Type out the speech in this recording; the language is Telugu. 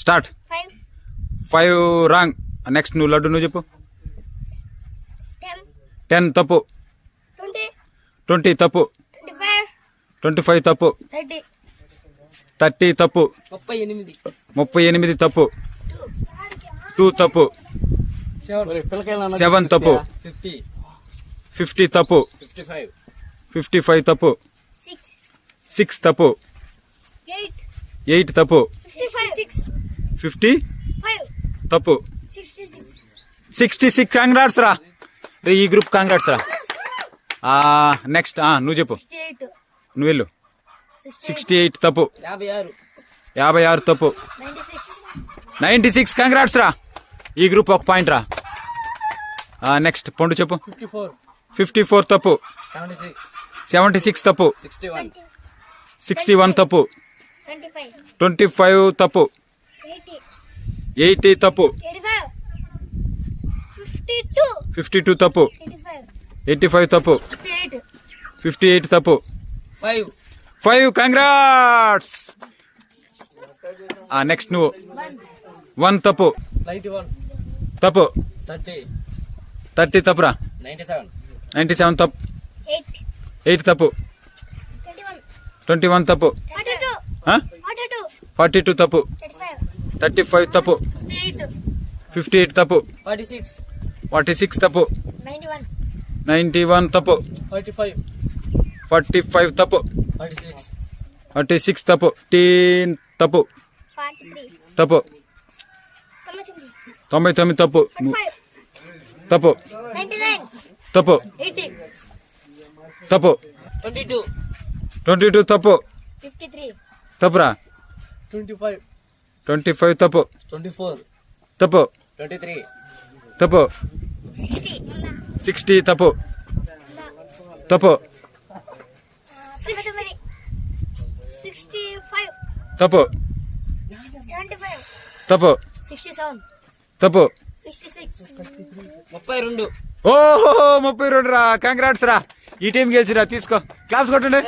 స్టార్ట్. 5 రాంగ్. నెక్స్ట్ నువ్వు లడ్డు నువ్వు చెప్పు. 10 తప్పు. 20 తప్పు. 25 తప్పు. 30 తప్పు. 38 తప్పు. 2 తప్పు. 7 తప్పు. 50 తప్పు. 55 తప్పు. 6 తప్పు. 8 తప్పు. 50 తప్పు. 66. కాంగ్రాట్స్ రా. ఈ గ్రూప్ కాంగ్రాట్స్ రా. నెక్స్ట్ నువ్వు చెప్పు. నువ్వు వెళ్ళు. 68 తప్పు. 56 తప్పు. 96. కాంగ్రాట్స్ రా. ఈ గ్రూప్ 1 పాయింట్ రా. నెక్స్ట్ పండు చెప్పు. 54 తప్పు. 76 తప్పు. 61 తప్పు. 25 తప్పు. 80 తప్పు. 52 తప్పు. 85 తప్పు. 58 తప్పు. 5. కంగ్రాట్స్. నెక్స్ట్ నువ్వు. 1 తప్పు. 91 తప్పు. 30 తప్పురా. 97 తప్పు. 8 తప్పు. 21 తప్పు. 42 తప్పు. 35 తప్పు. 58 తప్పు. 46 తప్పు. 91 తప్పు. 45 తప్పు. 46 తప్పు. 10 తప్పు. తప్పు. 99 తప్పు. తప్పు. తప్పు. తప్పు. 22 తప్పు. తప్పురా. 25 తప్పు. 24 తప్పు. 23 తప్పు. 60 తప్పు. తప్పు. 65 తప్పు. 75 తప్పు. 67 తప్పు. 66 32 ఓహో 32 రా. కంగ్రాట్స్ రా. ఈ టీం గెలిచిరా. తీసుకో. క్లాప్స్ కొట్టండి.